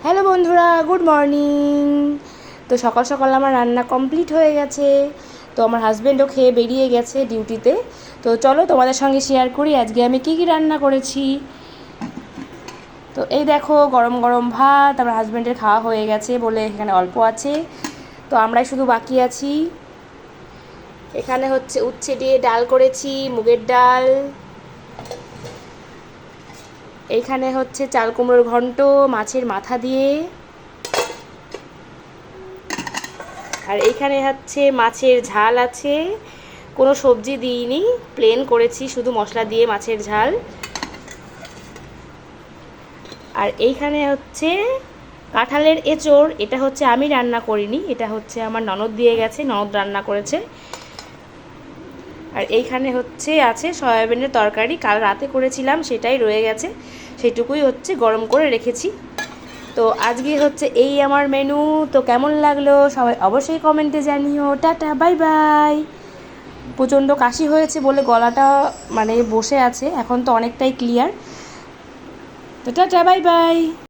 Hello বন্ধুরা, good morning. তো সকাল সকাল আমার রান্না কমপ্লিট হয়ে গেছে। তো আমার হাজব্যান্ডও খেয়ে বেরিয়ে গেছে ডিউটিতে। তো চলো তোমাদের সঙ্গে শেয়ার করি আজকে আমি কী কী রান্না করেছি। তো এই দেখো গরম গরম ভাত, আমার হাজব্যান্ডের খাওয়া হয়ে গেছে বলে এখানে অল্প আছে, তো আমরাই শুধু বাকি আছি। এখানে হচ্ছে উচ্ছে দিয়ে ডাল করেছি, মুগের ডাল। এইখানে হচ্ছে চাল কুমড়োর ঘন্ট মাছের মাথা দিয়ে। আর এইখানে হচ্ছে মাছের ঝাল আছে, কোনো সবজি দিইনি, প্লেন করেছি শুধু মশলা দিয়ে মাছের ঝাল। আর এইখানে হচ্ছে কাঁঠালের এঁচড়, এটা হচ্ছে আমি রান্না করিনি, এটা হচ্ছে আমার ননদ দিয়ে গেছে, ননদ রান্না করেছে। আর এইখানে হচ্ছে আছে সয়াবিনের তরকারি, কাল রাতে করেছিলাম সেটাই রয়ে গেছে, সেটুকুই হচ্ছে গরম করে রেখেছি। তো আজকে হচ্ছে এই আমার মেনু। তো কেমন লাগলো সবাই অবশ্যই কমেন্টে জানিও। Tata, bye bye. প্রচণ্ড কাশি হয়েছে বলে গলাটা বসে আছে, এখন তো অনেকটাই ক্লিয়ার। তো টাটা, বাই বাই।